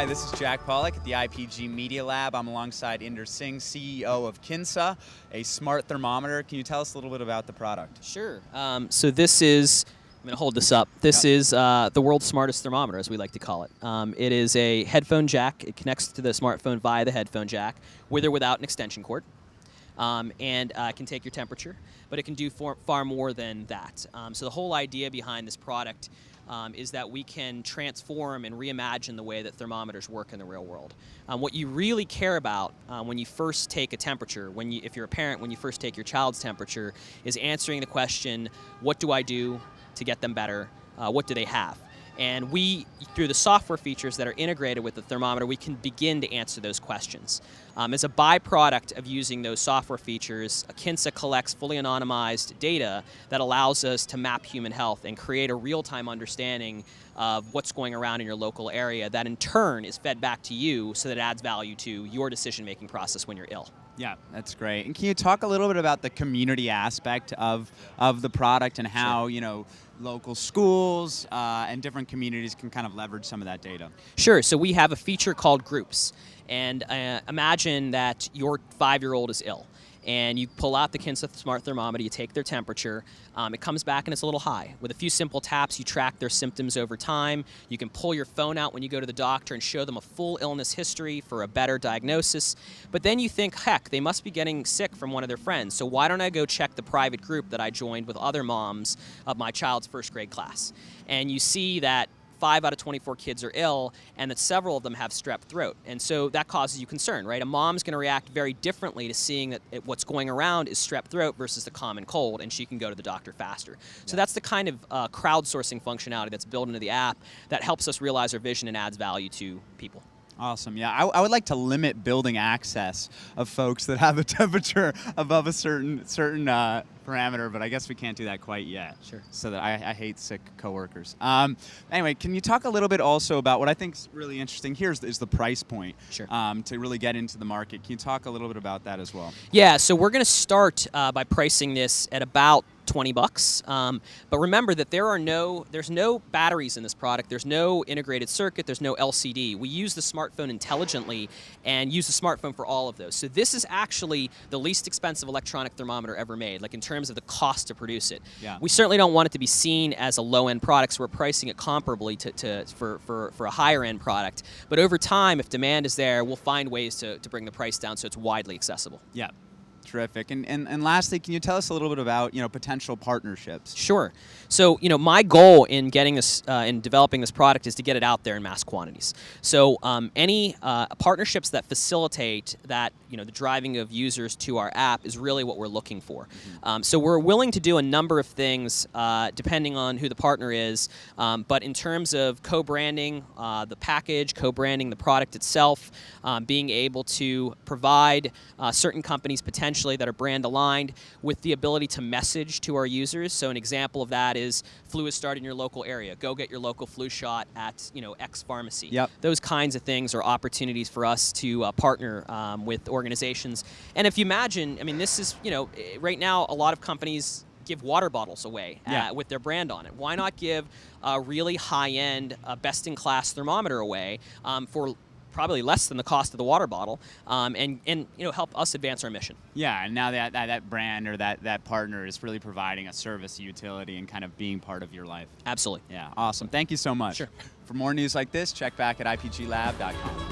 Hi, this is Jack Pollock at the IPG Media Lab. I'm alongside Inder Singh, CEO of Kinsa, a smart thermometer. Can you tell us a little bit about the product? Sure. So this is, I'm going to hold this up. This is the world's smartest thermometer, as we like to call it. It is a headphone jack. It connects to the smartphone via the headphone jack, with or without an extension cord. And can take your temperature, but it can do far more than that. So the whole idea behind this product is that we can transform and reimagine the way that thermometers work in the real world. What you really care about when you first take a temperature, if you're a parent, when you first take your child's temperature, is answering the question, what do I do to get them better? What do they have? And we, through the software features that are integrated with the thermometer, we can begin to answer those questions. As a byproduct of using those software features, Kinsa collects fully anonymized data that allows us to map human health and create a real-time understanding of what's going around in your local area that in turn is fed back to you so that it adds value to your decision-making process when you're ill. Yeah, that's great. And can you talk a little bit about the community aspect of the product and how, Sure. Local schools and different communities can kind of leverage some of that data? Sure. So we have a feature called Groups. And imagine that your 5-year-old is ill. And you pull out the Kinsa Smart Thermometer, you take their temperature, it comes back and it's a little high. With a few simple taps, you track their symptoms over time. You can pull your phone out when you go to the doctor and show them a full illness history for a better diagnosis. But then you think, heck, they must be getting sick from one of their friends, so why don't I go check the private group that I joined with other moms of my child's first grade class? And you see that 5 out of 24 kids are ill, and that several of them have strep throat. And so that causes you concern, right? A mom's going to react very differently to seeing that what's going around is strep throat versus the common cold, and she can go to the doctor faster. So that's the kind of crowdsourcing functionality that's built into the app that helps us realize our vision and adds value to people. Awesome. Yeah, I would like to limit building access of folks that have a temperature above a certain parameter, but I guess we can't do that quite yet. Sure. So that I hate sick coworkers. Anyway, can you talk a little bit also about what I think is really interesting here is the price point. Sure. To really get into the market. Can you talk a little bit about that as well? Yeah, so we're going to start by pricing this at about $20. But remember that there's no batteries in this product. There's no integrated circuit. There's no LCD. We use the smartphone intelligently and use the smartphone for all of those. So this is actually the least expensive electronic thermometer ever made, like in terms of the cost to produce it. Yeah. We certainly don't want it to be seen as a low-end product, so we're pricing it comparably for a higher-end product. But over time, if demand is there, we'll find ways to bring the price down so it's widely accessible. Yeah. Terrific. And lastly, can you tell us a little bit about potential partnerships? Sure. So my goal in getting this in developing this product is to get it out there in mass quantities. So any partnerships that facilitate that the driving of users to our app is really what we're looking for. Mm-hmm. So we're willing to do a number of things depending on who the partner is. But in terms of co-branding the package, co-branding the product itself, being able to provide certain companies potentially that are brand aligned with the ability to message to our users. So an example of that is flu has started in your local area. Go get your local flu shot at X pharmacy. Yep. Those kinds of things are opportunities for us to partner with organizations. And if you imagine, this is right now a lot of companies give water bottles away with their brand on it. Why not give a really high-end, best-in-class thermometer away for probably less than the cost of the water bottle, and help us advance our mission. Yeah, and now that brand or that partner is really providing a service utility and kind of being part of your life. Absolutely. Yeah, awesome. Thank you so much. Sure. For more news like this, check back at ipglab.com.